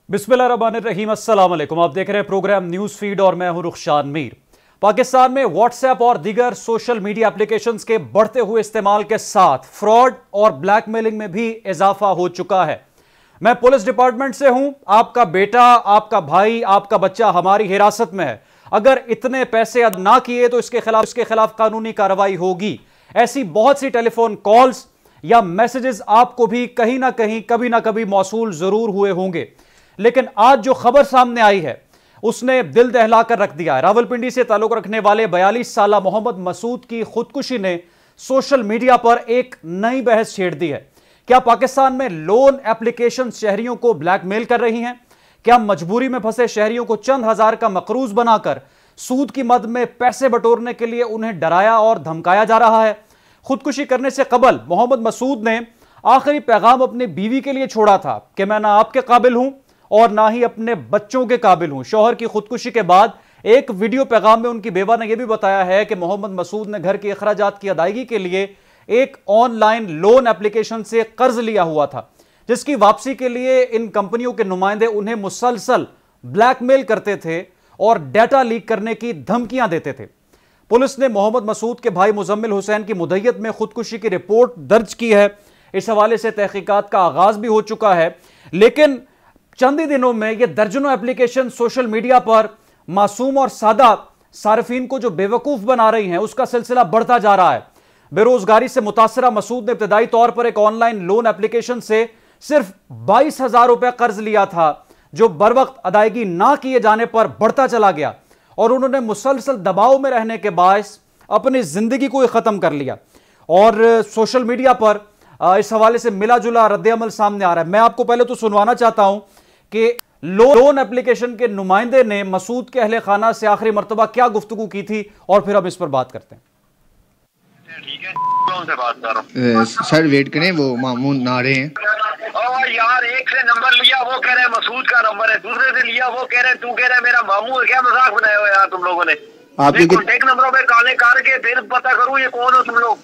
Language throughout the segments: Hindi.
बिस्मिल्लाहिर्रहमानिर्रहीम, अस्सलाम वालेकुम। आप देख रहे हैं प्रोग्राम न्यूज़ फीड और मैं हूं रुखशान मीर। पाकिस्तान में व्हाट्सएप और दीगर सोशल मीडिया एप्लीकेशंस के बढ़ते हुए इस्तेमाल के साथ फ्रॉड और ब्लैकमेलिंग में भी इजाफा हो चुका है। मैं पुलिस डिपार्टमेंट से हूं। आपका बेटा, आपका भाई, आपका बच्चा हमारी हिरासत में है। अगर इतने पैसे अदा ना किए तो इसके खिलाफ कानूनी कार्रवाई होगी। ऐसी बहुत सी टेलीफोन कॉल्स या मैसेजेस आपको भी कहीं ना कहीं कभी ना कभी मौसूल जरूर हुए होंगे, लेकिन आज जो खबर सामने आई है उसने दिल दहला कर रख दिया है। रावलपिंडी से ताल्लुक रखने वाले 42 साला मोहम्मद मसूद की खुदकुशी ने सोशल मीडिया पर एक नई बहस छेड़ दी है। क्या पाकिस्तान में लोन एप्लीकेशन शहरियों को ब्लैकमेल कर रही हैं? क्या मजबूरी में फंसे शहरियों को चंद हजार का मकरूज बनाकर सूद की मद में पैसे बटोरने के लिए उन्हें डराया और धमकाया जा रहा है? खुदकुशी करने से कबल मोहम्मद मसूद ने आखिरी पैगाम अपनी बीवी के लिए छोड़ा था कि मैं ना आपके काबिल हूं और ना ही अपने बच्चों के काबिल हूं। शौहर की खुदकुशी के बाद एक वीडियो पैगाम में उनकी बेवा ने यह भी बताया है कि मोहम्मद मसूद ने घर के अखराजात की अदायगी के लिए एक ऑनलाइन लोन एप्लीकेशन से कर्ज लिया हुआ था, जिसकी वापसी के लिए इन कंपनियों के नुमाइंदे उन्हें मुसलसल ब्लैकमेल करते थे और डाटा लीक करने की धमकियां देते थे। पुलिस ने मोहम्मद मसूद के भाई मुजम्मिल हुसैन की मुद्दत में खुदकुशी की रिपोर्ट दर्ज की है। इस हवाले से तहकीकात का आगाज भी हो चुका है, लेकिन चंद ही दिनों में यह दर्जनों एप्लीकेशन सोशल मीडिया पर मासूम और सादा सार्फिन को जो बेवकूफ बना रही हैं उसका सिलसिला बढ़ता जा रहा है। बेरोजगारी से मुतासरा मसूद ने इब्तदाई तौर पर एक ऑनलाइन लोन एप्लीकेशन से सिर्फ 22,000 रुपए कर्ज लिया था, जो बर वक्त अदायगी ना किए जाने पर बढ़ता चला गया और उन्होंने मुसलसल दबाव में रहने के बायस अपनी जिंदगी को ही खत्म कर लिया। और सोशल मीडिया पर इस हवाले से मिला जुला रद्द-ए-अमल सामने आ रहा है। मैं आपको पहले तो सुनवाना चाहता हूं कि लोन एप्लीकेशन के नुमाइंदे ने मसूद के अहले खाना से आखिरी मर्तबा क्या गुफ्तगू की थी और फिर हम इस पर बात करते हैं। ठीक है, कौन से बात कर रहा हूँ? सर वेट करें, वो मामून ना रहे हैं। यार, एक से नंबर लिया वो कह रहे हैं मसूद का नंबर है, दूसरे से लिया वो कह रहे हैं तू कह रहे हैं मेरा मामू है। क्या मजाक बनाए हो यार तुम लोगों ने? आपके कॉन्टेक्ट नंबरों पे काले करके फिर पता करूँ ये कौन हो तुम लोग।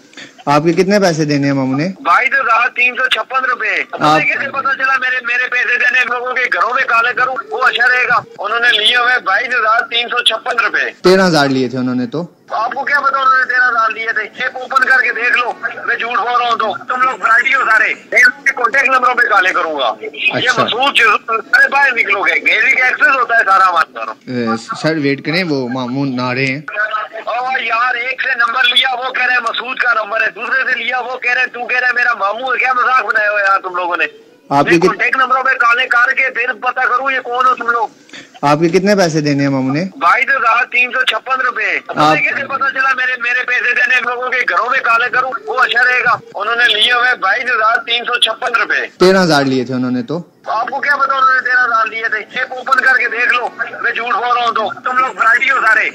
आपके कितने पैसे देने हैं मामू ने? 22,356 रुपए। कैसे पता चला मेरे पैसे देने लोगों के घरों में काले करूँ? वो अच्छा रहेगा। उन्होंने लिए हुए 22,356 रुपए। 13,000 लिए थे उन्होंने। तो आपको क्या पता उन्होंने 13,000 लिए थे? चेक ओपन करके देख लो, मैं झूठ बोल रहा हूँ तो तुम लोग फ्राइडी हो सारे। कॉन्टेक्ट नंबरों पे काले करूंगा। अच्छा। ये मसूद अरे बाहर निकलोगे, गेजिक एक्सेस होता है सारा हमारा। सर वेट करें, वो मामून ना रहे हैं। यार, एक से नंबर लिया वो कह रहे हैं मसूद का नंबर है, दूसरे से लिया वो कह रहे हैं तू कह रहे हैं मेरा मामू है। क्या मजाक बनाए हो यार तुम लोगों ने? आपके कॉन्टेक्ट नंबरों पे काले करके फिर पता करूँ ये कौन हो तुम लोग। आपके कितने पैसे देने हैं मामू ने? 22,356 रुपए। कैसे पता चला मेरे पैसे देने लोगों के घरों में काले करूँ? वो अच्छा रहेगा। उन्होंने लिए हुए 22,356 रुपए। 13,000 लिए थे उन्होंने। तो आपको क्या पता उन्होंने 13,000 लिए थे? चेक ओपन करके देख लो, मैं झूठ बोल रहा हूँ तो तुम लोग फ्राइडी हो सारे।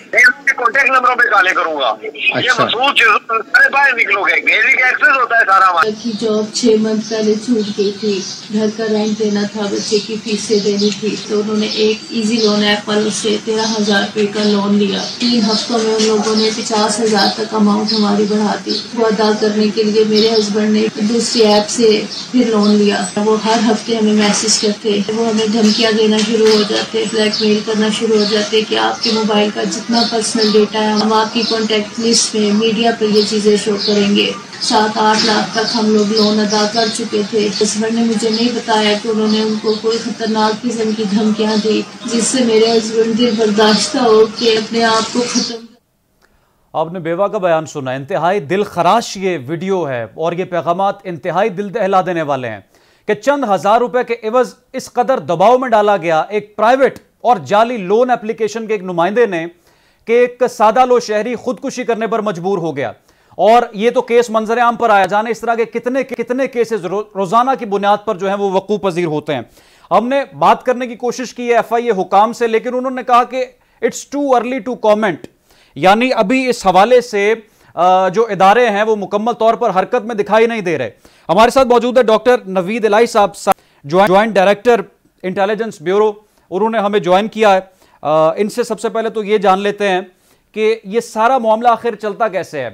कॉन्टेक्ट नंबरों पे काले करूंगा। ये अच्छा। मसूद अरे बाहर निकलोगे, गेजिक एक्सेस होता है सारा हमारा। की जॉब 6 मंथ पहले छूट गई थी, घर का रेंट देना था, बच्चे की फीसें देनी थी, तो उन्होंने एक इजी लोन ऐप वालों से 13,000 रुपए का लोन लिया। 3 हफ्तों में उन लोगों ने 50,000 तक अमाउंट हमारी बढ़ा दी। वो अदा करने के लिए मेरे हस्बैंड ने दूसरी ऐप से फिर लोन लिया। वो हर हफ्ते हमें मैसेज करते, वो हमें धमकियां देना शुरू हो जाते, ब्लैकमेल करना शुरू हो जाते कि आपके मोबाइल का जितना पर्सनल डेटा है हम आपकी कॉन्टेक्ट लिस्ट में मीडिया पर ये चीजें शो करेंगे। 7-8 लाख तक हम लोग लोन अदा कर चुके थे। हस्बैंड ने मुझे नहीं बताया कि उन्होंने उनको कोई खतरनाक किस्म की धमकियां दी, जिससे मेरे हस्बैंड दिल बर्दाश्त हो कि अपने आप को खत्म। आपने बेवा का बयान सुना। इंतहाई दिल खराश ये वीडियो है और ये पैगामात इंतहाई दिल दहला देने वाले हैं कि चंद हजार रुपए के एवज इस कदर दबाव में डाला गया एक प्राइवेट और जाली लोन एप्लीकेशन के एक नुमाइंदे ने कि एक सादा लो शहरी खुदकुशी करने पर मजबूर हो गया। और ये तो केस मंजर आम पर आया, जाने इस तरह के कितने केसेस रोजाना की बुनियाद पर जो है वो वकूफ पजीर होते हैं। हमने बात करने की कोशिश की है FIA हुकाम से, लेकिन उन्होंने कहा कि it's too early to comment, यानी अभी इस हवाले से जो इदारे हैं वो मुकम्मल तौर पर हरकत में दिखाई नहीं दे रहे। हमारे साथ मौजूद है डॉक्टर नवीद इलाही साहब, ज्वाइंट डायरेक्टर इंटेलिजेंस ब्यूरो, उन्होंने हमें ज्वाइन किया है। इनसे सबसे पहले तो ये जान लेते हैं कि ये सारा मामला आखिर चलता कैसे है।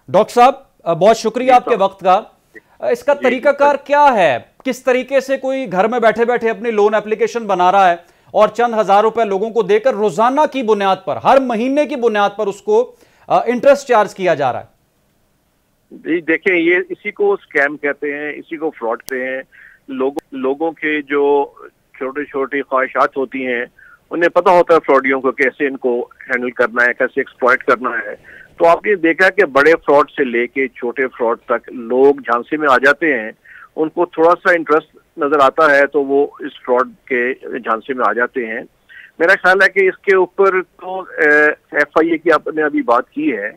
डॉक्टर साहब, बहुत शुक्रिया आपके वक्त का। इसका तरीकाकार क्या है? किस तरीके से कोई घर में बैठे बैठे अपनी लोन एप्लीकेशन बना रहा है और चंद हजार रुपए लोगों को देकर रोजाना की बुनियाद पर, हर महीने की बुनियाद पर उसको इंटरेस्ट चार्ज किया जा रहा है। जी देखें, ये इसी को स्कैम कहते हैं, इसी को फ्रॉड कहते हैं। लोगों के जो छोटी छोटी ख्वाहिशात होती हैं, उन्हें पता होता है फ्रॉडियों को कैसे इनको हैंडल करना है, कैसे एक्सप्लॉइट करना है। तो आपने देखा कि बड़े फ्रॉड से लेके छोटे फ्रॉड तक लोग झांसे में आ जाते हैं, उनको थोड़ा सा इंटरेस्ट नजर आता है तो वो इस फ्रॉड के झांसे में आ जाते हैं। मेरा ख्याल है कि इसके ऊपर तो FIA की आपने अभी बात की है,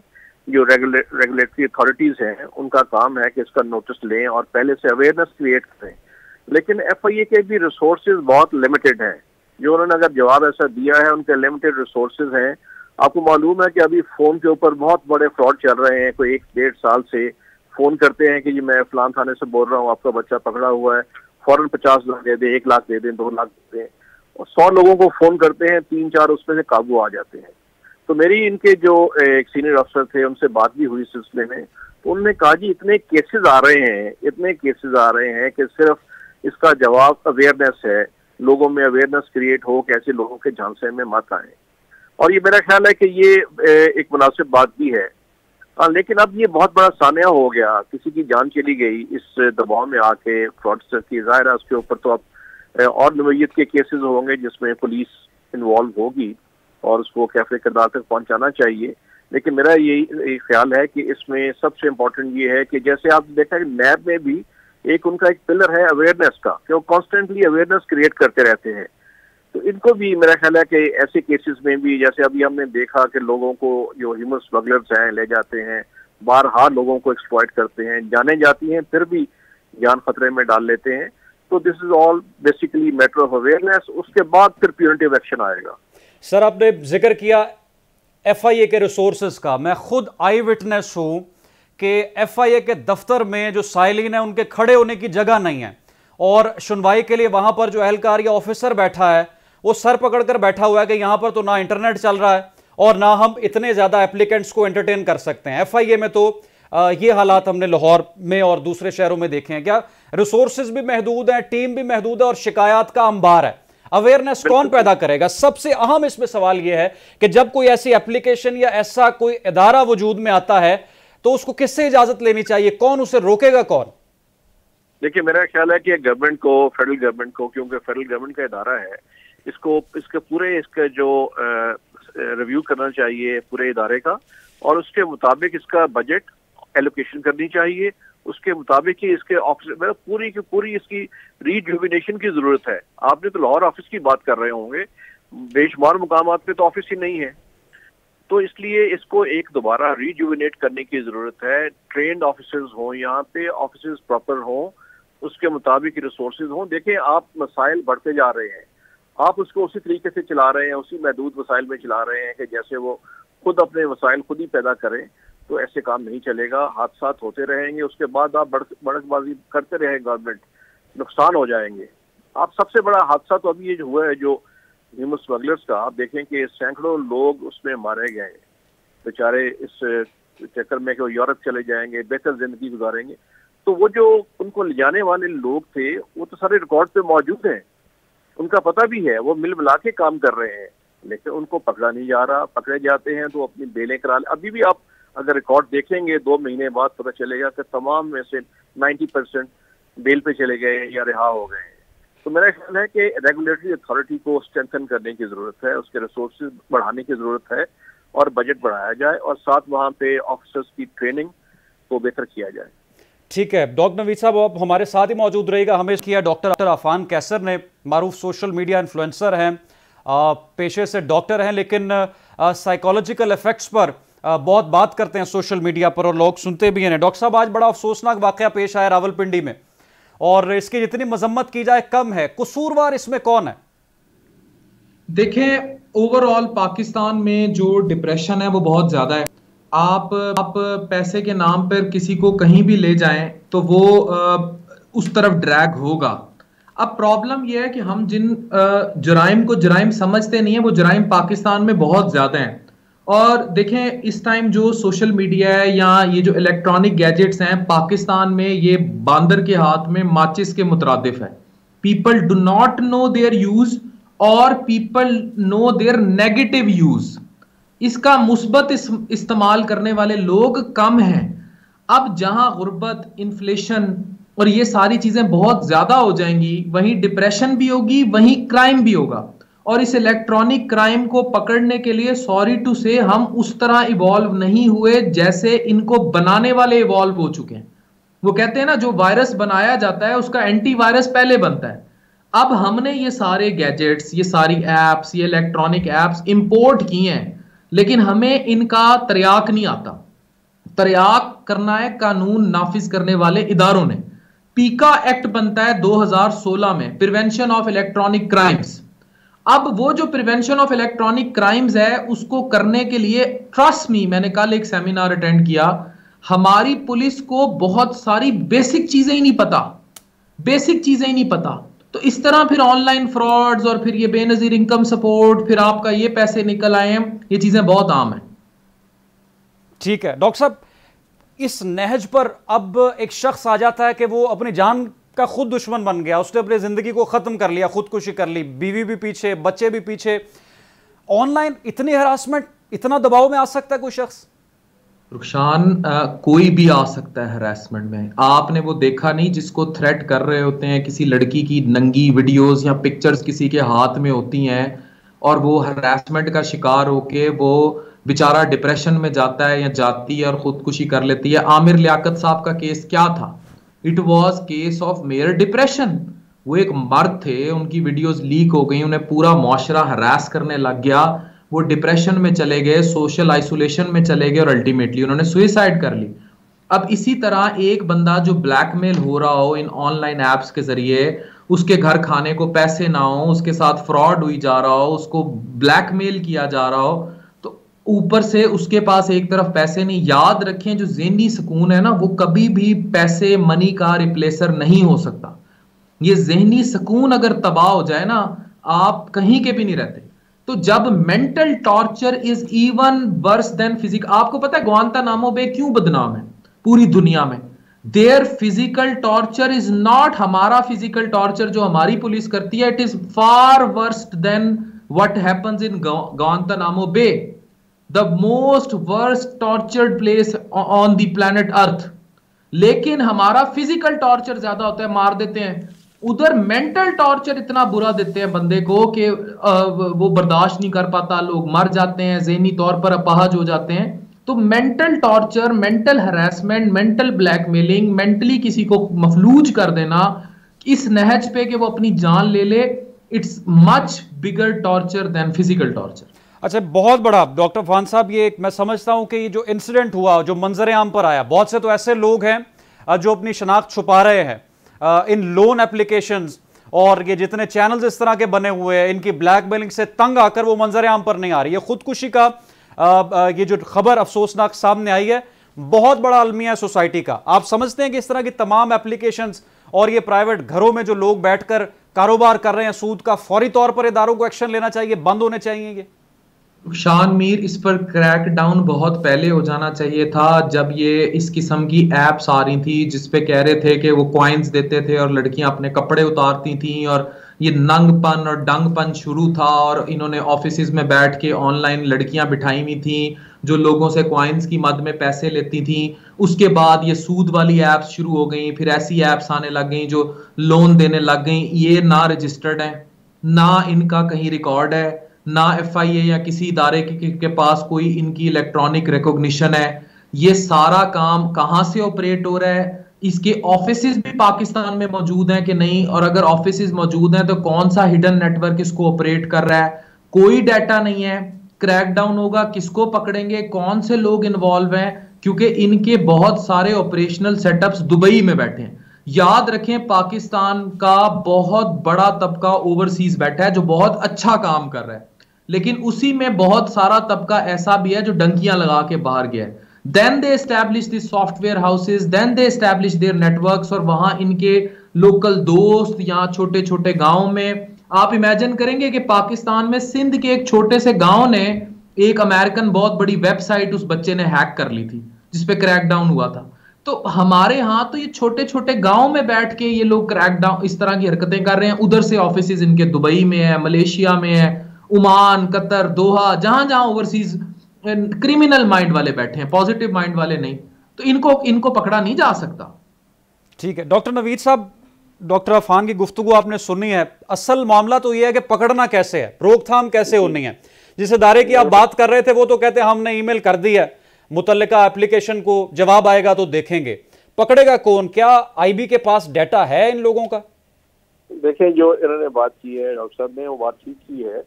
जो रेगुलेटरी अथॉरिटीज हैं उनका काम है कि इसका नोटिस लें और पहले से अवेयरनेस क्रिएट करें। लेकिन FIA के भी रिसोर्सेज बहुत लिमिटेड हैं। जो उन्होंने अगर जवाब ऐसा दिया है, उनके लिमिटेड रिसोर्सेज हैं। आपको मालूम है कि अभी फोन के ऊपर बहुत बड़े फ्रॉड चल रहे हैं। कोई 1-1.5 साल से फोन करते हैं कि जी मैं फलान थाने से बोल रहा हूँ, आपका बच्चा पकड़ा हुआ है, फौरन 50 लाख दे दें, 1 लाख दे दें, 2 लाख दे दें। और 100 लोगों को फोन करते हैं, 3-4 उसमें से काबू आ जाते हैं। तो मेरी इनके जो एक सीनियर अफसर थे उनसे बात भी हुई सिलसिले में, तो उन्होंने कहा जी इतने केसेस आ रहे हैं कि सिर्फ इसका जवाब अवेयरनेस है, लोगों में अवेयरनेस क्रिएट हो कि ऐसे लोगों के झांसे में मत आए। और ये मेरा ख्याल है कि ये एक मुनासिब बात भी है। लेकिन अब ये बहुत बड़ा सानिया हो गया, किसी की जान चली गई इस दबाव में आके फ्रॉडस्टर की। जाहिर है उसके ऊपर तो अब और नवैयत के केसेस होंगे जिसमें पुलिस इन्वॉल्व होगी और उसको कैफे किरदार तक पहुंचाना चाहिए। लेकिन मेरा यही ख्याल है कि इसमें सबसे इम्पोर्टेंट ये है कि जैसे आप देखा कि नैब में भी एक उनका एक पिलर है अवेयरनेस का, कि वो कॉन्स्टेंटली अवेयरनेस क्रिएट करते रहते हैं। तो इनको भी मेरा ख्याल है कि ऐसे केसेस में भी, जैसे अभी हमने देखा कि लोगों को जो ह्यूमन स्मगलर्स हैं ले जाते हैं, बारहा लोगों को एक्सप्लॉइट करते हैं, जाने जाती हैं फिर भी जान खतरे में डाल लेते हैं। तो this is all basically matter of awareness. उसके बाद फिर प्रिवेंटिव एक्शन आएगा। सर, आपने जिक्र किया FIA के रिसोर्सेज का। मैं खुद आई विटनेस हूं कि FIA के दफ्तर में जो साइलिन है उनके खड़े होने की जगह नहीं है और सुनवाई के लिए वहां पर जो एहलकार या ऑफिसर बैठा है वो सर पकड़कर बैठा हुआ है कि यहां पर तो ना इंटरनेट चल रहा है और ना हम इतने ज्यादा एप्लीकेंट्स को एंटरटेन कर सकते हैं। FIA में तो ये हालात हमने लाहौर में और दूसरे शहरों में देखे हैं। क्या रिसोर्सेज भी महदूद हैं, टीम भी महदूद है और शिकायत का अंबार है। अवेयरनेस कौन पैदा करेगा? सबसे अहम इसमें सवाल यह है कि जब कोई ऐसी एप्लीकेशन या ऐसा कोई इदारा वजूद में आता है तो उसको किससे इजाजत लेनी चाहिए? कौन उसे रोकेगा? कौन? देखिए, मेरा ख्याल है कि गवर्नमेंट को, फेडरल गवर्नमेंट को, क्योंकि फेडरल गवर्नमेंट का इदारा है, इसके जो रिव्यू करना चाहिए पूरे इदारे का और उसके मुताबिक इसका बजट एलोकेशन करनी चाहिए। उसके मुताबिक ही इसके ऑफिस में पूरी की पूरी इसकी रीजुविनेशन की जरूरत है। आपने तो लाहौर ऑफिस की बात कर रहे होंगे, बेशुमार मुकामात पे तो ऑफिस ही नहीं है। तो इसलिए इसको एक दोबारा रीजुविनेट करने की जरूरत है। ट्रेन्ड ऑफिसर्स हों, यहाँ पे ऑफिसर्स प्रॉपर हों, उसके मुताबिक रिसोर्सेज हों। देखें, आप मसाइल बढ़ते जा रहे हैं, आप उसको उसी तरीके से चला रहे हैं, उसी महदूद वसाइल में चला रहे हैं कि जैसे वो खुद अपने वसाइल खुद ही पैदा करें। तो ऐसे काम नहीं चलेगा, हादसा होते रहेंगे। उसके बाद आप बढ़तबाजी करते रहे गवर्नमेंट, नुकसान हो जाएंगे। आप सबसे बड़ा हादसा तो अभी ये जो हुआ है जो ह्यूमन स्मगलर्स का, आप देखें कि सैकड़ों लोग उसमें मारे गए बेचारे इस चक्कर में कि वो यूरोप चले जाएंगे, बेहतर जिंदगी गुजारेंगे। तो वो जो उनको ले जाने वाले लोग थे वो तो सारे रिकॉर्ड पे मौजूद हैं, उनका पता भी है, वो मिल मिला के काम कर रहे हैं, लेकिन उनको पकड़ा नहीं जा रहा। पकड़े जाते हैं तो अपनी बेलें करा ले। अभी भी आप अगर रिकॉर्ड देखेंगे 2 महीने बाद पता चलेगा कि तमाम में से 90% बेल पे चले गए या रिहा हो गए। तो मेरा ख्याल है कि रेगुलेटरी अथॉरिटी को स्ट्रेंथन करने की जरूरत है, उसके रिसोर्सेज बढ़ाने की जरूरत है और बजट बढ़ाया जाए और साथ वहाँ पे ऑफिसर्स की ट्रेनिंग को बेहतर किया जाए। ठीक है, डॉक्टर नवीद साहब आप हमारे साथ ही मौजूद रहेगा। हमें किया डॉक्टर अफान कैसर ने, मारूफ सोशल मीडिया इन्फ्लुएंसर हैं, पेशे से डॉक्टर हैं, लेकिन साइकोलॉजिकल इफेक्ट्स पर बहुत बात करते हैं सोशल मीडिया पर और लोग सुनते भी हैं। डॉक्टर साहब, आज बड़ा अफसोसनाक वाकया पेश आया रावलपिंडी में और इसकी जितनी मजम्मत की जाए कम है। कसूरवार इसमें कौन है? देखें, ओवरऑल पाकिस्तान में जो डिप्रेशन है वो बहुत ज्यादा है। आप पैसे के नाम पर किसी को कहीं भी ले जाएं तो वो उस तरफ ड्रैग होगा। अब प्रॉब्लम यह है कि हम जिन जराइम को जराइम समझते नहीं है, वो जराइम पाकिस्तान में बहुत ज्यादा हैं और देखें इस टाइम जो सोशल मीडिया है या ये जो इलेक्ट्रॉनिक गैजेट्स हैं पाकिस्तान में, ये बांदर के हाथ में माचिस के मुतरादिफ है। People do not know their use और people know their negative use. इसका मुस्बत इस्तेमाल करने वाले लोग कम हैं। अब जहां गुर्बत, इन्फ्लेशन और ये सारी चीजें बहुत ज्यादा हो जाएंगी, वहीं डिप्रेशन भी होगी, वहीं क्राइम भी होगा। और इस इलेक्ट्रॉनिक क्राइम को पकड़ने के लिए सॉरी टू से हम उस तरह इवॉल्व नहीं हुए जैसे इनको बनाने वाले इवॉल्व हो चुके हैं। वो कहते हैं ना, जो वायरस बनाया जाता है उसका एंटीवायरस पहले बनता है। अब हमने ये सारे गैजेट्स, ये सारी एप्स, ये इलेक्ट्रॉनिक एप्स इंपोर्ट किए हैं, लेकिन हमें इनका तरियाक नहीं आता। तरियाक करना है कानून नाफिज करने वाले इदारों ने। पीका एक्ट बनता है 2016 में, प्रिवेंशन ऑफ इलेक्ट्रॉनिक क्राइम्स। अब वो जो प्रिवेंशन ऑफ इलेक्ट्रॉनिक क्राइम्स है उसको करने के लिए, ट्रस्ट मी, मैंने कल एक सेमिनार अटेंड किया, हमारी पुलिस को बहुत सारी बेसिक चीजें ही नहीं पता, बेसिक चीजें ही नहीं पता। तो इस तरह फिर ऑनलाइन फ्रॉड्स और फिर ये बेनजीर इनकम सपोर्ट, फिर आपका ये पैसे निकल आए हैं, ये चीजें बहुत आम है। ठीक है डॉक्टर साहब, इस नहज पर अब एक शख्स आ जाता है कि वो अपनी जान का खुद दुश्मन बन गया, उसने अपनी जिंदगी को खत्म कर लिया, खुदकुशी कर ली, बीवी भी पीछे, बच्चे भी पीछे। ऑनलाइन इतनी हरासमेंट, इतना दबाव में आ सकता है कोई शख्स? रुखसान, कोई भी आ सकता है हरासमेंट में। आपने वो देखा नहीं जिसको थ्रेट कर रहे होते हैं, किसी लड़की की नंगी वीडियोस या पिक्चर्स किसी के हाथ में होती हैं और वो हरासमेंट का शिकार होके वो बेचारा डिप्रेशन में जाता है या जाती है और खुदकुशी कर लेती है। आमिर लियाकत साहब का केस क्या था? It was case of mayor depression. वो एक मर्द थे, उनकी वीडियोस लीक हो गई, उन्हें पूरा मुआशरा हरास करने लग गया, वो डिप्रेशन में चले गए, सोशल आइसोलेशन में चले गए और अल्टीमेटली उन्होंने सुसाइड कर ली। अब इसी तरह एक बंदा जो ब्लैकमेल हो रहा हो इन ऑनलाइन एप्स के जरिए, उसके घर खाने को पैसे ना हो, उसके साथ फ्रॉड हुई जा रहा हो, उसको ब्लैकमेल किया जा रहा हो, तो ऊपर से उसके पास एक तरफ पैसे नहीं। याद रखें, जो ज़हनी सुकून है ना, वो कभी भी पैसे, मनी का रिप्लेसर नहीं हो सकता। ये ज़हनी सुकून अगर तबाह हो जाए ना, आप कहीं के भी नहीं रहते। तो जब mental torture is even worse than physical, आपको पता है ग्वांतानामो बे क्यों बदनाम है पूरी दुनिया में? There physical torture is not हमारा फिजिकल टॉर्चर जो हमारी पुलिस करती है, it is far worse than what happens in Guantanamo Bay, the most worst tortured place on the planet Earth. लेकिन हमारा फिजिकल टॉर्चर ज्यादा होता है, मार देते हैं। उधर मेंटल टॉर्चर इतना बुरा देते हैं बंदे को कि वो बर्दाश्त नहीं कर पाता, लोग मर जाते हैं, ज़हनी तौर पर अपाहज हो जाते हैं। तो mental torture, mental harassment, mental blackmailing, mentally किसी को मफलूज कर देना इस नहज पे कि वो अपनी जान ले ले, it's much bigger torture than physical torture. अच्छा, बहुत बड़ा डॉक्टर फान साहब, ये मैं समझता हूं कि ये जो इंसिडेंट हुआ, जो मंजर आम पर आया, बहुत से तो ऐसे लोग हैं जो अपनी शनाख्त छुपा रहे हैं इन लोन एप्लीकेशंस, और ये जितने चैनल्स इस तरह के बने हुए हैं, इनकी ब्लैकमेलिंग से तंग आकर वो मंजर आम पर नहीं आ रही है। खुदकुशी का ये जो खबर अफसोसनाक सामने आई है, बहुत बड़ा अलमिया है सोसाइटी का। आप समझते हैं कि इस तरह की तमाम एप्लीकेशंस और ये प्राइवेट घरों में जो लोग बैठकर कारोबार कर रहे हैं सूद का, फौरी तौर पर इदारों को एक्शन लेना चाहिए, बंद होने चाहिए ये? शान मीर, इस पर क्रैक डाउन बहुत पहले हो जाना चाहिए था, जब ये इस किस्म की एप्स आ रही थी जिसपे कह रहे थे कि वो कॉइन्स देते थे और लड़कियां अपने कपड़े उतारती थी, और ये नंगपन और डंगपन शुरू था। और इन्होंने ऑफिसेज में बैठ के ऑनलाइन लड़कियां बिठाई हुई थी जो लोगों से कॉइन्स की मद में पैसे लेती थी। उसके बाद ये सूद वाली एप्स शुरू हो गई, फिर ऐसी एप्स आने लग गई जो लोन देने लग गई। ये ना रजिस्टर्ड है, ना इनका कहीं रिकॉर्ड है, ना FIA या किसी इदारे के पास कोई इनकी इलेक्ट्रॉनिक रिकॉग्निशन है। ये सारा काम कहां से ऑपरेट हो रहा है? इसके ऑफिसेज भी पाकिस्तान में मौजूद हैं कि नहीं? और अगर ऑफिसेज मौजूद हैं तो कौन सा हिडन नेटवर्क इसको ऑपरेट कर रहा है? कोई डाटा नहीं है। क्रैकडाउन होगा, किसको पकड़ेंगे, कौन से लोग इन्वॉल्व हैं? क्योंकि इनके बहुत सारे ऑपरेशनल सेटअप्स दुबई में बैठे हैं। याद रखें, पाकिस्तान का बहुत बड़ा तबका ओवरसीज बैठा है जो बहुत अच्छा काम कर रहा है, लेकिन उसी में बहुत सारा तबका ऐसा भी है जो डंकियां लगा के बाहर गया है। Then they establish the software houses, then they establish their networks, और वहां इनके लोकल दोस्त या छोटे छोटे गांव में, आप इमेजिन करेंगे कि पाकिस्तान में सिंध के एक छोटे से गांव ने एक अमेरिकन बहुत बड़ी वेबसाइट उस बच्चे ने हैक कर ली थी जिसपे क्रैकडाउन हुआ था। तो हमारे यहाँ तो ये छोटे छोटे गांव में बैठ के ये लोग क्रैकडाउन इस तरह की हरकतें कर रहे हैं। उधर से ऑफिसेज इनके दुबई में है, मलेशिया में है, ओमान, कतर, दोहा, जहां जहां ओवरसीज क्रिमिनल माइंड वाले बैठे हैं, पॉजिटिव माइंड वाले नहीं। तो इनको पकड़ा नहीं जा सकता। ठीक है डॉक्टर नवीद साहब, डॉक्टर अफान की गुफ्तगू आपने सुनी है। असल मामला तो यह है कि पकड़ना कैसे है, रोकथाम कैसे होनी है। जिस इदारे की आप बात कर रहे थे वो तो कहते हैं हमने ईमेल कर दी है, मुतल्लिका एप्लीकेशन को जवाब आएगा तो देखेंगे। पकड़ेगा कौन? क्या आईबी के पास डाटा है इन लोगों का? देखिए, जो इन्होंने बात की है डॉक्टर साहब ने, वो बात ठीक की है।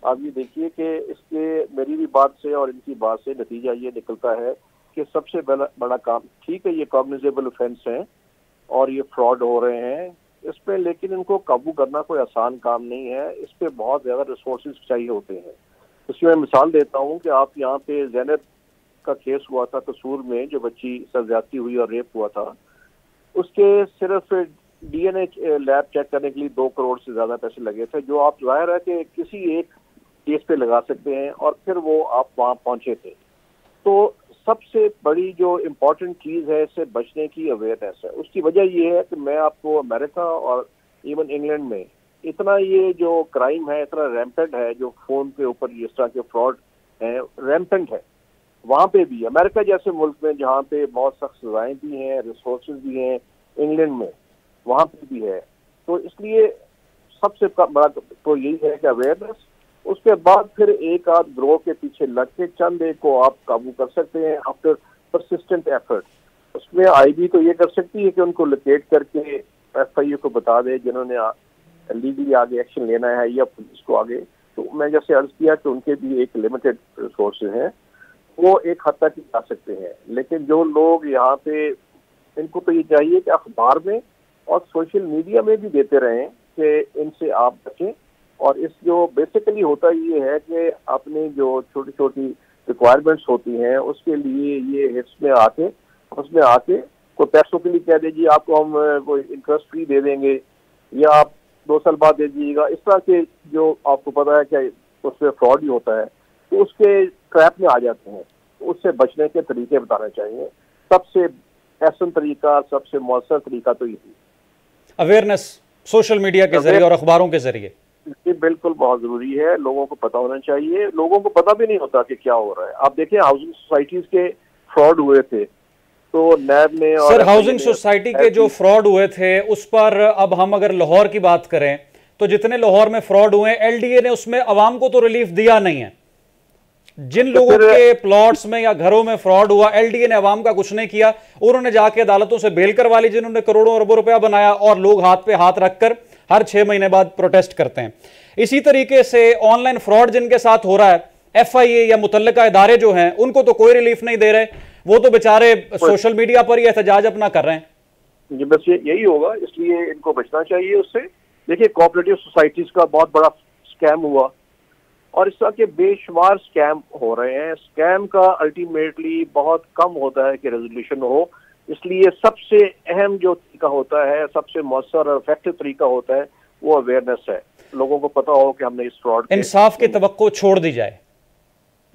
आप ये देखिए कि इसके मेरी भी बात से और इनकी बात से नतीजा ये निकलता है कि सबसे बड़ा काम, ठीक है ये कॉग्निजेबल ऑफेंस है और ये फ्रॉड हो रहे हैं इस पे, लेकिन इनको काबू करना कोई आसान काम नहीं है। इस पे बहुत ज्यादा रिसोर्सेज चाहिए होते हैं। इसमें मैं मिसाल देता हूँ कि आप यहाँ पे ज़ैनब का केस हुआ था कसूर में, जो बच्ची सर हुई और रेप हुआ था, उसके सिर्फ डीएनए लैब चेक करने के लिए 2 करोड़ से ज्यादा पैसे लगे थे, जो आप जाहिर है कि किसी एक केस पे लगा सकते हैं, और फिर वो आप वहाँ पहुंचे थे। तो सबसे बड़ी जो इम्पोर्टेंट चीज है इससे बचने की अवेयरनेस है। उसकी वजह ये है कि मैं आपको अमेरिका और इवन इंग्लैंड में इतना ये जो क्राइम है इतना रैम्पेंट है, जो फोन के ऊपर इस तरह के फ्रॉड है रैम्पेंट है। वहाँ पे भी अमेरिका जैसे मुल्क में जहाँ पे बहुत सख्त सजाएं भी हैं, रिसोर्सेज भी हैं, इंग्लैंड में वहाँ पे भी है। तो इसलिए सबसे बड़ा तो यही है कि अवेयरनेस, उसके बाद फिर एक आध ग्रोह के पीछे लग के चंद एक को आप काबू कर सकते हैं आफ्टर परसिस्टेंट एफर्ट। उसमें आईबी तो ये कर सकती है कि उनको लोकेट करके एफआईयू को बता दे जिन्होंने लीगली आगे एक्शन लेना है, या पुलिस को आगे। तो मैं जैसे अर्ज किया कि उनके भी एक लिमिटेड रिसोर्सेज हैं, वो एक हद तक ही जा सकते हैं। लेकिन जो लोग यहाँ पे, इनको तो ये चाहिए कि अखबार में और सोशल मीडिया में भी देते रहें कि इनसे आप बचें। और इस जो बेसिकली होता ये है कि अपनी जो छोटी छोटी रिक्वायरमेंट्स होती हैं उसके लिए ये हिस्स में आके उसमें आके कोई पैसों के लिए कह दीजिए आपको हम कोई इंटरेस्ट फ्री दे देंगे, या आप 2 साल बाद दे दीजिएगा, इस तरह के जो आपको पता है कि उसमें फ्रॉड ही होता है, तो उसके ट्रैप में आ जाते हैं। उससे बचने के तरीके बताने चाहिए। सबसे आसान तरीका, सबसे मौसर तरीका तो यही अवेयरनेस सोशल मीडिया के जरिए और अखबारों के जरिए। ये बिल्कुल बहुत जरूरी है, लोगों को पता होना चाहिए। लोगों को पता भी नहीं होता कि क्या हो रहा है। आप देखें हाउसिंग सोसाइटीज के फ्रॉड हुए थे, तो नैब ने और सर हाउसिंग सोसाइटी के जो फ्रॉड हुए थे उस पर अब हम अगर लाहौर की बात करें तो जितने लाहौर में फ्रॉड हुए एलडीए ने उसमें अवाम को तो रिलीफ दिया नहीं है। जिन लोगों के प्लॉट्स में या घरों में फ्रॉड हुआ एलडीए ने अवाम का कुछ नहीं किया। उन्होंने जाके अदालतों से बेल करवा ली जिन्होंने करोड़ों अरबों रुपया बनाया, और लोग हाथ पे हाथ रखकर हर 6 महीने बाद प्रोटेस्ट करते हैं। इसी तरीके से ऑनलाइन फ्रॉड जिनके साथ हो रहा है, एफआईए या मुतल्लिका इदारे जो हैं उनको तो कोई रिलीफ नहीं दे रहे, वो तो बेचारे सोशल मीडिया पर ही एहतजाज अपना कर रहे हैं। ये बस यही होगा, इसलिए इनको बचना चाहिए उससे। देखिए कोऑपरेटिव सोसाइटीज का बहुत बड़ा स्कैम हुआ, और इस तरह के बेशुमार स्कैम हो रहे हैं। स्कैम का अल्टीमेटली बहुत कम होता है कि रेजोल्यूशन हो, इसलिए सबसे अहम जो तरीका होता है, सबसे मौसर और इफेक्टिव तरीका होता है, वो अवेयरनेस है। लोगों को पता हो कि हमने इस फ्रॉड, इंसाफ की तवक्को छोड़ दी जाए।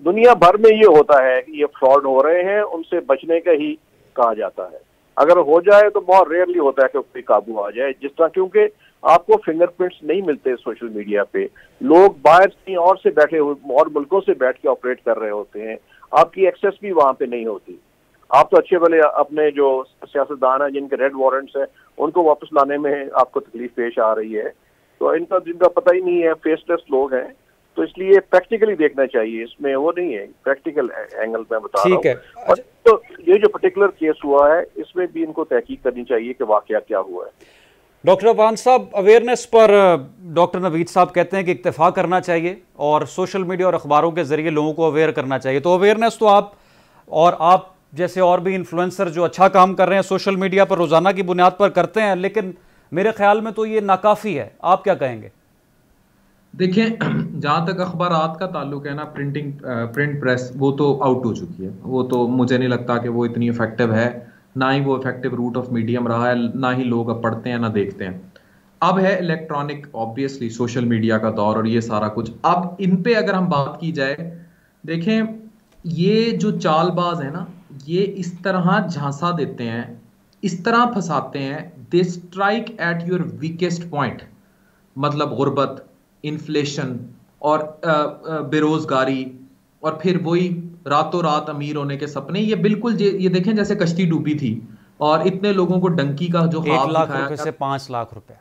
दुनिया भर में ये होता है कि ये फ्रॉड हो रहे हैं, उनसे बचने का ही कहा जाता है। अगर हो जाए तो बहुत रेयरली होता है कि कोई काबू आ जाए, जिस तरह क्योंकि आपको फिंगरप्रिंट्स नहीं मिलते सोशल मीडिया पे, लोग बाहर कहीं और से बैठे हुए और मुल्कों से बैठ के ऑपरेट कर रहे होते हैं, आपकी एक्सेस भी वहां पे नहीं होती। आप तो अच्छे भले अपने जो सियासतदान हैं जिनके रेड वारंट्स हैं उनको वापस लाने में आपको तकलीफ पेश आ रही है, तो इनका जिनका पता ही नहीं है, फेसलेस लोग हैं। तो इसलिए प्रैक्टिकली देखना चाहिए, इसमें वो नहीं है, प्रैक्टिकल एंगल में बता रहा हूं। और तो ये जो पर्टिकुलर केस हुआ है इसमें भी इनको तहकीक करनी चाहिए कि वाकया क्या हुआ है। डॉक्टर अफान साहब, अवेयरनेस पर डॉक्टर नवीद साहब कहते हैं कि इक्तफा करना चाहिए और सोशल मीडिया और अखबारों के जरिए लोगों को अवेयर करना चाहिए। तो अवेयरनेस तो आप जैसे और भी इन्फ्लुएंसर जो अच्छा काम कर रहे हैं सोशल मीडिया पर रोजाना की बुनियाद पर करते हैं, लेकिन मेरे ख्याल में तो ये नाकाफी है। आप क्या कहेंगे? देखिए, जहां तक अखबारात का ताल्लुक है ना, प्रिंट प्रेस वो तो आउट हो चुकी है। वो तो मुझे नहीं लगता कि वो इतनी इफेक्टिव है, ना ही वो इफेक्टिव रूट ऑफ मीडियम रहा है, ना ही लोग अब पढ़ते हैं ना देखते हैं। अब है इलेक्ट्रॉनिक, ऑब्वियसली सोशल मीडिया का दौर और ये सारा कुछ। अब इन पे अगर हम बात की जाए देखें, ये जो चालबाज है ना, ये इस तरह झांसा देते हैं, इस तरह फंसाते हैं, they strike at your weakest point. मतलब गुर्बत, इन्फ्लेशन और बेरोजगारी, और फिर वही रातों रात अमीर होने के सपने। ये बिल्कुल ये देखें जैसे कश्ती डूबी थी और इतने लोगों को डंकी का जो ख्वाब 1 लाख रुपए से 5 लाख रुपया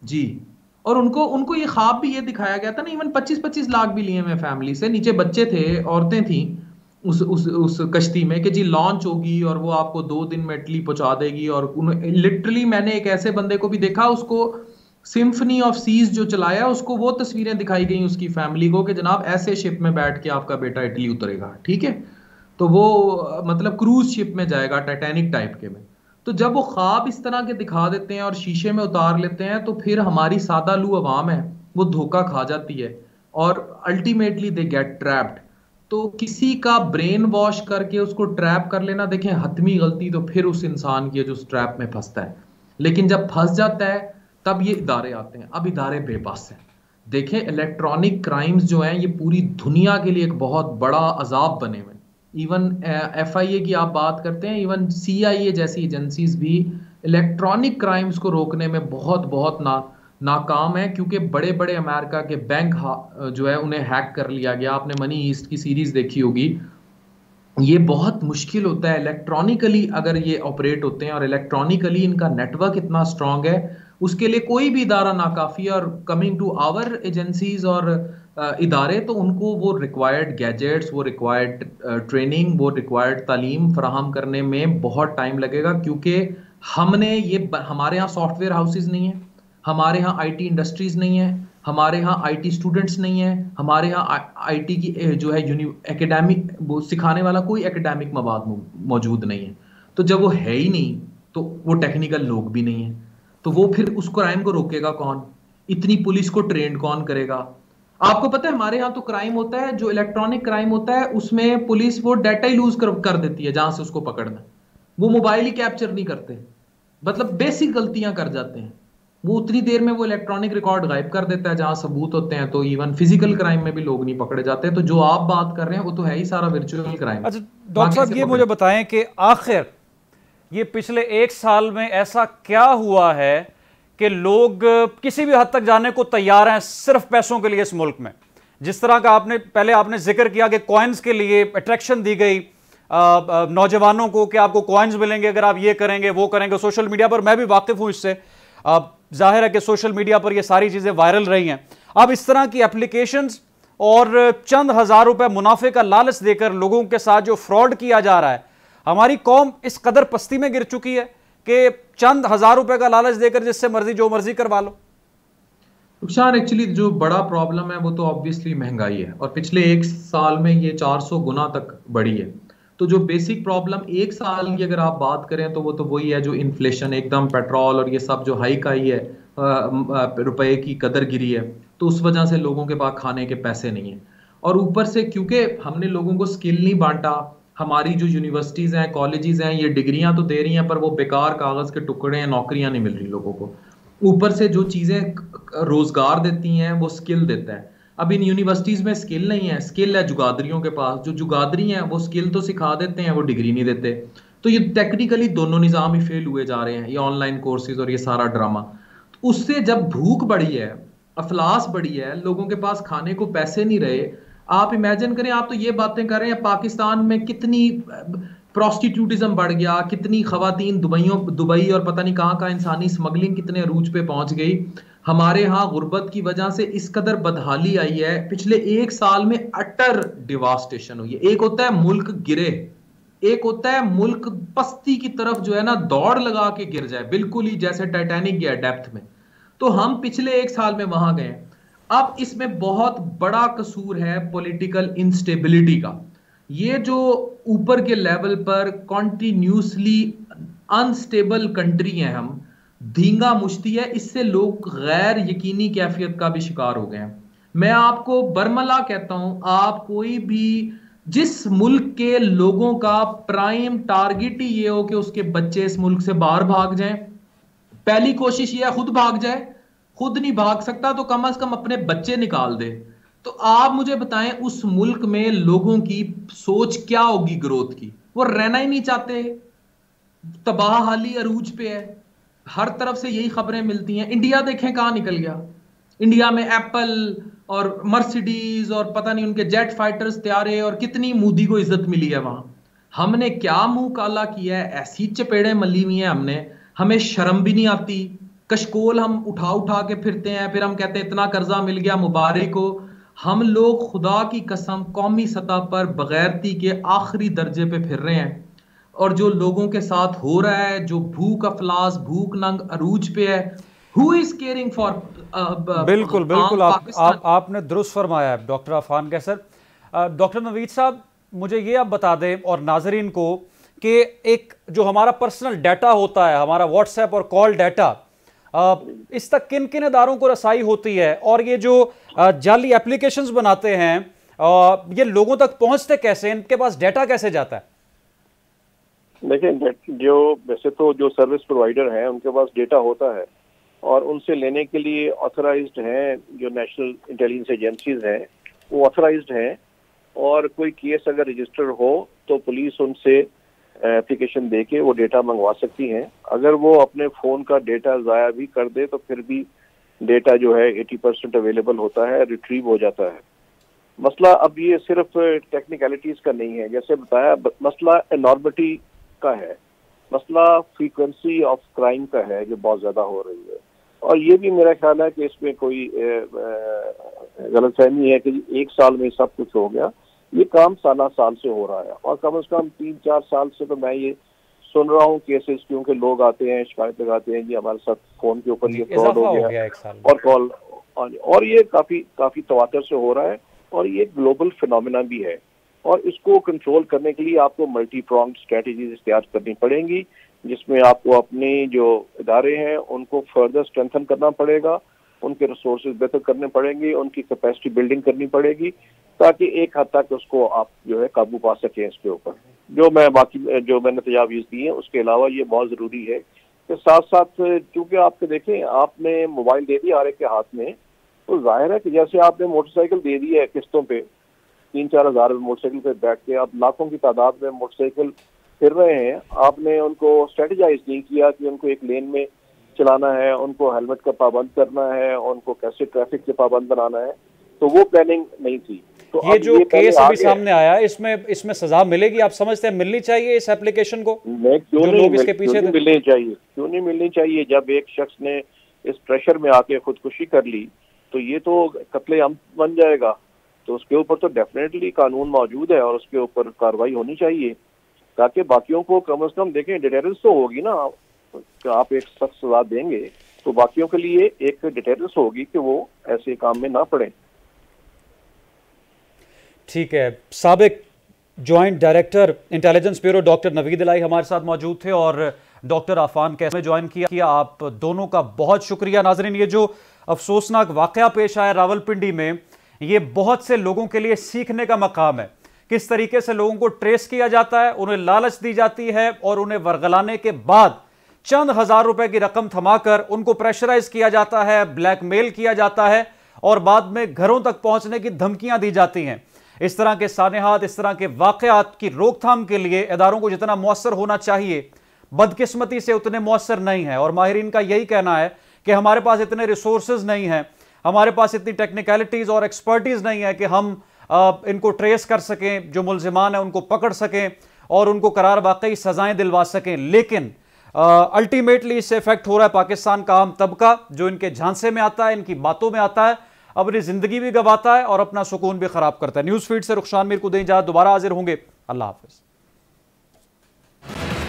जी, और उनको ये ख्वाब भी ये दिखाया गया था ना, इवन 25-25 लाख भी लिए मैं फैमिली से, नीचे बच्चे थे, औरतें थी उस कश्ती में कि जी लॉन्च होगी और वो आपको 2 दिन में इटली पहुंचा देगी। और लिटरली मैंने एक ऐसे बंदे को भी देखा, उसको सिम्फनी ऑफ सीज जो चलाया, उसको वो तस्वीरें दिखाई गई उसकी फैमिली को कि जनाब ऐसे शिप में बैठ के आपका बेटा इटली उतरेगा, ठीक है, तो वो मतलब क्रूज शिप में जाएगा, टाइटैनिक टाइप के में। तो जब वो ख्वाब इस तरह के दिखा देते हैं और शीशे में उतार लेते हैं, तो फिर हमारी सादा लू अवाम है वो धोखा खा जाती है और अल्टीमेटली दे गेट ट्रैप्ड। तो किसी का ब्रेन वॉश करके उसको ट्रैप कर लेना, देखें हतमी गलती तो फिर उस इंसान की है जो उस ट्रैप में फंसता है। लेकिन जब फंस जाता है तब ये इदारे आते हैं। अब इदारे बेबस हैं। देखें इलेक्ट्रॉनिक क्राइम्स जो हैं ये पूरी दुनिया के लिए एक बहुत बड़ा अजाब बने हुए हैं। इवन FIA की आप बात करते हैं, इवन CIA जैसी एजेंसीज भी इलेक्ट्रॉनिक क्राइम्स को रोकने में बहुत नाकाम है, क्योंकि बड़े बड़े अमेरिका के बैंक जो है उन्हें हैक कर लिया गया। आपने मनी ईस्ट की सीरीज देखी होगी। ये बहुत मुश्किल होता है इलेक्ट्रॉनिकली अगर ये ऑपरेट होते हैं, और इलेक्ट्रॉनिकली इनका नेटवर्क इतना स्ट्रांग है, उसके लिए कोई भी इदारा नाकाफी है। और कमिंग टू आवर एजेंसीज और इदारे, तो उनको वो रिक्वायर्ड गैजेट्स, वो रिक्वायर्ड ट्रेनिंग, वो रिक्वायर्ड तालीम फराहम करने में बहुत टाइम लगेगा, क्योंकि हमारे यहाँ सॉफ्टवेयर हाउसेज नहीं है, हमारे यहाँ IT इंडस्ट्रीज नहीं है, हमारे यहाँ IT स्टूडेंट्स नहीं है, हमारे यहाँ IT की जो है एकेडमिक वो सिखाने वाला कोई एकेडमिक मवाद मौजूद नहीं है। तो जब वो है ही नहीं तो वो टेक्निकल लोग भी नहीं है, तो वो फिर उस क्राइम को रोकेगा कौन? इतनी पुलिस को ट्रेंड कौन करेगा? आपको पता है हमारे यहाँ तो क्राइम होता है, जो इलेक्ट्रॉनिक क्राइम होता है उसमें पुलिस वो डाटा ही लूज कर देती है जहां से उसको पकड़ना, वो मोबाइल ही कैप्चर नहीं करते, मतलब बेसिक गलतियां कर जाते हैं। वो उतनी देर में वो इलेक्ट्रॉनिक रिकॉर्ड गायब कर देता है जहां सबूत होते हैं। तो इवन फिजिकल क्राइम में भी लोग नहीं पकड़े जाते। तो जो आप बात कर रहे हैं वो तो है ही सारा वर्चुअल क्राइम। अच्छा डॉक्टर साहब, ये मुझे बताएं कि आखिर ये पिछले 1 साल में ऐसा क्या हुआ है कि लोग किसी भी हद तक जाने को तैयार हैं सिर्फ पैसों के लिए इस मुल्क में? जिस तरह का आपने जिक्र किया कि कॉइन्स के लिए अट्रैक्शन दी गई नौजवानों को कि आपको कॉइन्स मिलेंगे अगर आप ये करेंगे वो करेंगे। सोशल मीडिया पर मैं भी वाकिफ हूं इससे, जाहिर है कि सोशल मीडिया पर ये सारी चीजें वायरल रही हैं। अब इस तरह की एप्लीकेशंस और चंद हजार रुपए मुनाफे का लालच देकर लोगों के साथ जो फ्रॉड किया जा रहा है, हमारी कौम इस कदर पस्ती में गिर चुकी है कि चंद हजार रुपए का लालच देकर जिससे मर्जी जो मर्जी करवा लो। नुकसान एक्चुअली जो बड़ा प्रॉब्लम है वो तो ऑब्वियसली महंगाई है, और पिछले 1 साल में ये 400 गुना तक बढ़ी है। तो जो बेसिक प्रॉब्लम 1 साल की अगर आप बात करें तो वो तो वही है जो इन्फ्लेशन, एकदम पेट्रोल और ये सब जो हाइक आई है, रुपए की कदर गिरी है, तो उस वजह से लोगों के पास खाने के पैसे नहीं है। और ऊपर से क्योंकि हमने लोगों को स्किल नहीं बांटा, हमारी जो यूनिवर्सिटीज हैं, कॉलेजेस हैं, ये डिग्रियां तो दे रही हैं पर वो बेकार कागज के टुकड़े हैं, नौकरियां नहीं मिल रही लोगों को। ऊपर से जो चीजें रोजगार देती हैं वो स्किल देता है। अब इन यूनिवर्सिटीज में स्किल नहीं है, स्किल है जुगादरियों के पास। जो जुगादरी हैं वो स्किल तो सिखा देते हैं, वो डिग्री नहीं देते। तो ये टेक्निकली दोनों निज़ाम ही फेल हुए जा रहे हैं, ये ऑनलाइन कोर्सेज और ये सारा ड्रामा। तो उससे जब भूख बढ़ी है, अफलास बढ़ी है, लोगों के पास खाने को पैसे नहीं रहे। आप इमेजिन करें, आप तो ये बातें कर रहे हैं, पाकिस्तान में कितनी प्रोस्टिट्यूटिज्म बढ़ गया, कितनी खवातीन दुबई और पता नहीं कहाँ इंसानी स्मगलिंग कितने अरूज पे पहुंच गई। हमारे यहाँ गुर्बत की वजह से इस कदर बदहाली आई है। पिछले 1 साल में अटर डिवास्टेशन हुई है। एक होता है मुल्क गिरे, एक होता है मुल्क पस्ती की तरफ जो है ना दौड़ लगा के गिर जाए, बिल्कुल ही जैसे टाइटैनिक गया डेप्थ में। तो हम पिछले 1 साल में वहां गए। अब इसमें बहुत बड़ा कसूर है पॉलिटिकल इंस्टेबिलिटी का। ये जो ऊपर के लेवल पर कॉन्टिन्यूसली अनस्टेबल कंट्री है, हम धींगा मुश्ती है, इससे लोग गैर यकीनी कैफियत का भी शिकार हो गए हैं। मैं आपको बरमला कहता हूं, आप कोई भी जिस मुल्क के लोगों का प्राइम टारगेट ही ये हो कि उसके बच्चे इस मुल्क से बाहर भाग जाएं, पहली कोशिश ये है खुद भाग जाए। खुद नहीं भाग सकता तो कम से कम अपने बच्चे निकाल दे। तो आप मुझे बताएं उस मुल्क में लोगों की सोच क्या होगी ग्रोथ की? वो रहना ही नहीं चाहते, तबाह हाली अरूज पे है, हर तरफ से यही खबरें मिलती हैं। इंडिया देखें कहां निकल गया। इंडिया में एप्पल और मर्सिडीज और पता नहीं उनके जेट फाइटर्स तैयारे और कितनी मोदी को इज्जत मिली है वहां। हमने क्या मुंह काला किया है, ऐसी चपेड़े मली हुई हैं हमने, हमें शर्म भी नहीं आती। कशकोल हम उठा उठा के फिरते हैं, फिर हम कहते हैं इतना कर्जा मिल गया मुबारक हो। हम लोग खुदा की कसम कौमी सतह पर बगैरती के आखिरी दर्जे पे फिर रहे हैं। और जो लोगों के साथ हो रहा है, जो भूख अफलास भूख नंग अरूज पे है, हु इज केयरिंग फॉर बिल्कुल बिल्कुल आपने दुरुस्त फरमाया है डॉक्टर अफान कैसर। डॉक्टर नवीद साहब, मुझे ये आप बता दें और नाजरीन को कि एक जो हमारा पर्सनल डाटा होता है, हमारा व्हाट्सएप और कॉल डाटा, इस तक किन किन इदारों को रसाई होती है, और ये जो जाली एप्लीकेशंस बनाते हैं ये लोगों तक पहुंचते कैसे, इनके पास डाटा कैसे जाता है? देखिए, जो वैसे तो जो सर्विस प्रोवाइडर हैं उनके पास डेटा होता है और उनसे लेने के लिए ऑथराइज्ड हैं, जो नेशनल इंटेलिजेंस एजेंसीज हैं वो ऑथराइज्ड हैं। और कोई केस अगर रजिस्टर हो तो पुलिस उनसे एप्लीकेशन देके वो डेटा मंगवा सकती हैं। अगर वो अपने फ़ोन का डेटा ज़ाया भी कर दे तो फिर भी डेटा जो है 80% अवेलेबल होता है, रिट्रीव हो जाता है। मसला अब ये सिर्फ टेक्निकलिटीज़ का नहीं है, जैसे बताया, मसला एनॉर्मिटी का है, मसला फ्रीक्वेंसी ऑफ क्राइम का है जो बहुत ज़्यादा हो रही है। और ये भी मेरा ख्याल है कि इसमें कोई गलतफहमी है कि एक साल में सब कुछ हो गया। ये काम साल से हो रहा है और कम से कम 3-4 साल से तो मैं ये सुन रहा हूँ केसेस, क्योंकि लोग आते हैं शिकायत लगाते हैं जी हमारे साथ फोन के ऊपर ये फ्रॉड हो गया और कॉल, और ये काफी तवातर से हो रहा है और ये ग्लोबल फिनोमेना भी है। और इसको कंट्रोल करने के लिए आपको मल्टी प्रॉन्ग्ड स्ट्रेटजीज इख्तियार करनी पड़ेंगी, जिसमें आपको अपने जो इदारे हैं उनको फर्दर स्ट्रेंथन करना पड़ेगा, उनके रिसोर्सेज बेहतर करने पड़ेंगे, उनकी कैपेसिटी बिल्डिंग करनी पड़ेगी, ताकि एक हद तक उसको आप जो है काबू पा सकें इसके ऊपर। जो मैंने तजावीज़ दी है उसके अलावा ये बहुत ज़रूरी है कि साथ साथ, क्योंकि आपके देखें आपने मोबाइल दे दिया हर एक के हाथ में, तो जाहिर है कि जैसे आपने मोटरसाइकिल दे दी है किस्तों पे, 3-4 हज़ार मोटरसाइकिल पे बैठ के आप लाखों की तादाद में मोटरसाइकिल फिर रहे हैं, आपने उनको स्ट्रेटेजाइज नहीं किया कि उनको एक लेन में चलाना है, उनको हेलमेट का पाबंद करना है, उनको कैसे ट्रैफिक से पाबंद बनाना है, तो वो प्लानिंग नहीं थी। तो ये जो केस अभी सामने आया, इसमें सजा मिलेगी, आप समझते हैं मिलनी चाहिए इस एप्लीकेशन को? क्यों नहीं मिलनी चाहिए? जब एक शख्स ने इस प्रेशर में आके खुदकुशी कर ली तो ये तो कत्ले आम बन जाएगा, तो उसके ऊपर तो डेफिनेटली कानून मौजूद है और उसके ऊपर कार्रवाई होनी चाहिए, ताकि बाकियों को कम से कम देखें, डिटेरेंस तो होगी ना। आप एक सख्त सजा देंगे तो बाकियों के लिए एक डिटेरेंस होगी कि वो ऐसे काम में ना पड़े। ठीक है, साबिक joint director intelligence bureau doctor Naveed Elahi हमारे साथ मौजूद थे और डॉक्टर अफान कैसर ज्वाइन किया। आप दोनों का बहुत शुक्रिया। नाजरीन, ये जो अफसोसनाक वाकया पेश आया रावलपिंडी में, ये बहुत से लोगों के लिए सीखने का मकाम है। किस तरीके से लोगों को ट्रेस किया जाता है, उन्हें लालच दी जाती है और उन्हें वर्गलाने के बाद चंद हजार रुपए की रकम थमाकर उनको प्रेशराइज किया जाता है, ब्लैकमेल किया जाता है और बाद में घरों तक पहुंचने की धमकियां दी जाती हैं। इस तरह के सानेहात, इस तरह के वाकयात की रोकथाम के लिए इदारों को जितना मुअस्सर होना चाहिए, बदकिस्मती से उतने मुअस्सर नहीं है। और माहिरीन का यही कहना है कि हमारे पास इतने रिसोर्सेज नहीं हैं, हमारे पास इतनी टेक्निकलिटीज और एक्सपर्टीज नहीं है कि हम इनको ट्रेस कर सकें, जो मुलजिमान है उनको पकड़ सकें और उनको करार वाकई सजाएं दिलवा सकें। लेकिन अल्टीमेटली इससे इफेक्ट हो रहा है पाकिस्तान का आम तबका, जो इनके झांसे में आता है, इनकी बातों में आता है, अपनी जिंदगी भी गंवाता है और अपना सुकून भी खराब करता है। न्यूज़ फीड से रुखसान मीर को दें इजाज़त, दोबारा हाजिर होंगे। अल्लाह हाफिज।